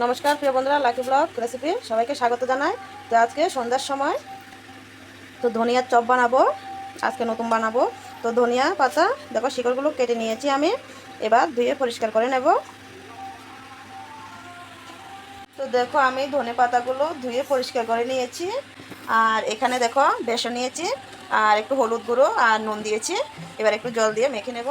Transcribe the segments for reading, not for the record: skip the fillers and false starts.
নমস্কার প্রিয় বন্ধুরা, লাকি ব্লগ রেসিপি সবাইকে স্বাগত জানাই। তো আজকে সন্ধ্যার সময় তো ধনিয়ার চপ বানাবো, আজকে নতুন বানাবো। তো ধনিয়া পাতা দেখো শিকড়গুলো কেটে নিয়েছি আমি, এবার ধুয়ে পরিষ্কার করে নেব। তো দেখো আমি ধনে পাতাগুলো ধুয়ে পরিষ্কার করে নিয়েছি, আর এখানে দেখো বেসন নিয়েছি আর একটু হলুদ গুঁড়ো আর নুন দিয়েছি। এবার একটু জল দিয়ে মেখে নেব।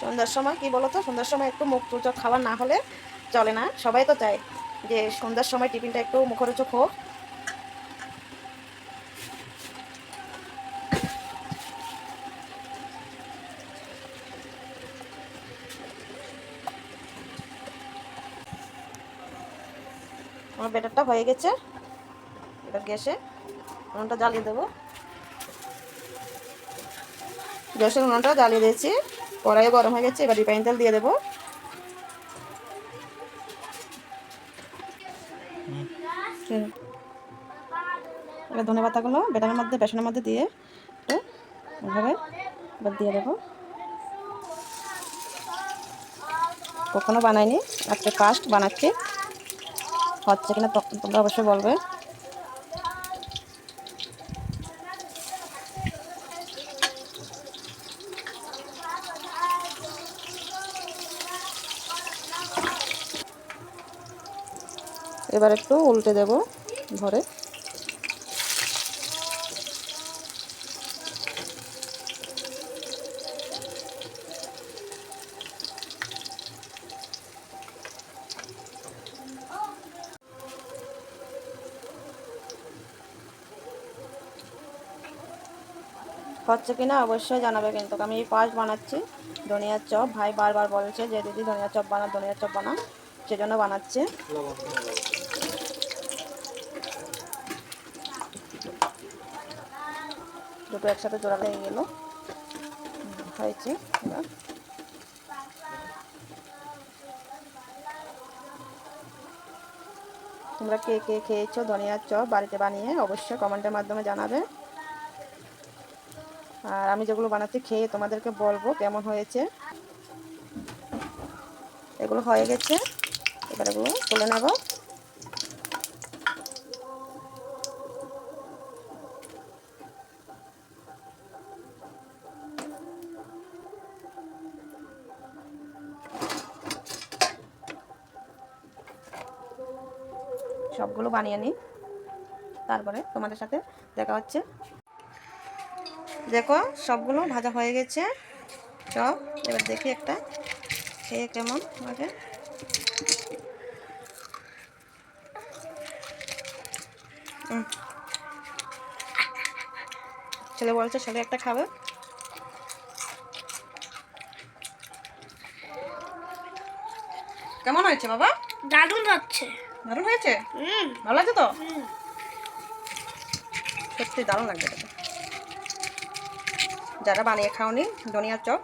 সন্ধ্যার সময় কি বলো তো, সন্ধ্যার সময় একটু মুখ রোচক খাবার না হলে চলে না। সবাই তো চায় যে সন্ধ্যার সময় টিফিনটা একটু মুখরোচক হোক। আমার ব্যাটারটা হয়ে গেছে, এবার গ্যাসে উনুনটা জ্বালিয়ে দেবো। গ্যাসের উনুনটা জ্বালিয়ে দিয়েছি, কড়াইয়ে গরম হয়ে গেছে, এবার রিফাইন তেল দিয়ে দেবো। এবার ধনে পাতাগুলো ব্যাটারের মধ্যে বেসনের মধ্যে দিয়ে একটু এভাবে এবার দিয়ে দেবো। কখনো বানাইনি, আজকে ফার্স্ট বানাচ্ছি, হচ্ছে কিনা তোমরা অবশ্যই বলবে। এবার একটু উল্টে দেব ধরে। হচ্ছে কিনা অবশ্যই জানাবে, কিন্তু আমি এই ফার্স্ট বানাচ্ছি ধনিয়ার চপ। ভাই বারবার বলছে যে দিদি ধনিয়ার চপ বানা, ধনিয়ার চপ বানা, সেজন্য বানাচ্ছে। দুটো একসাথে জোড়া লেগে গেল, হয়েছে। এবার তোমরা কে কে খেয়েছো ধনিয়ার চপ বাড়িতে বানিয়ে অবশ্যই কমেন্টের মাধ্যমে জানাবে। আর আমি যেগুলো বানাচ্ছি খেয়ে তোমাদেরকে বলবো কেমন হয়েছে। এগুলো হয়ে গেছে, এবার এগুলো তুলে নেব। সবগুলো বানিয়ে নিই, তারপরে তোমাদের সাথে দেখা হচ্ছে। দেখো সবগুলো ভাজা হয়ে গেছে চপ। এবার দেখি একটা খেয়ে কেমন লাগে। ছেলে বলছে ছেলে একটা খাবে। কেমন হয়েছে বাবা? দারুণ হচ্ছে। দারুণ হয়েছে, ভালো লাগছে তো? সত্যি দারুণ লাগবে এটা। যারা বানিয়ে খাওনি ধনিয়ার চপ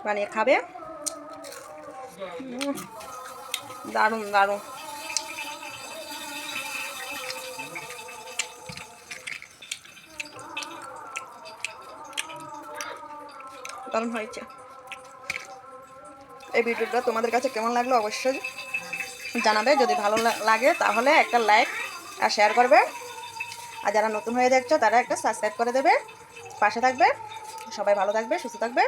বানিয়ে খাবে, দারুণ দারুণ। দারুণ হয়েছে। এই ভিডিওটা তোমাদের কাছে কেমন লাগলো অবশ্যই জানাবে। যদি ভালো লাগে তাহলে একটা লাইক আর শেয়ার করবে, আর যারা নতুন হয়ে দেখছো তারা একটা সাবস্ক্রাইব করে দেবে, পাশে থাকবে। সবাই ভালো থাকবে, সুস্থ থাকবে।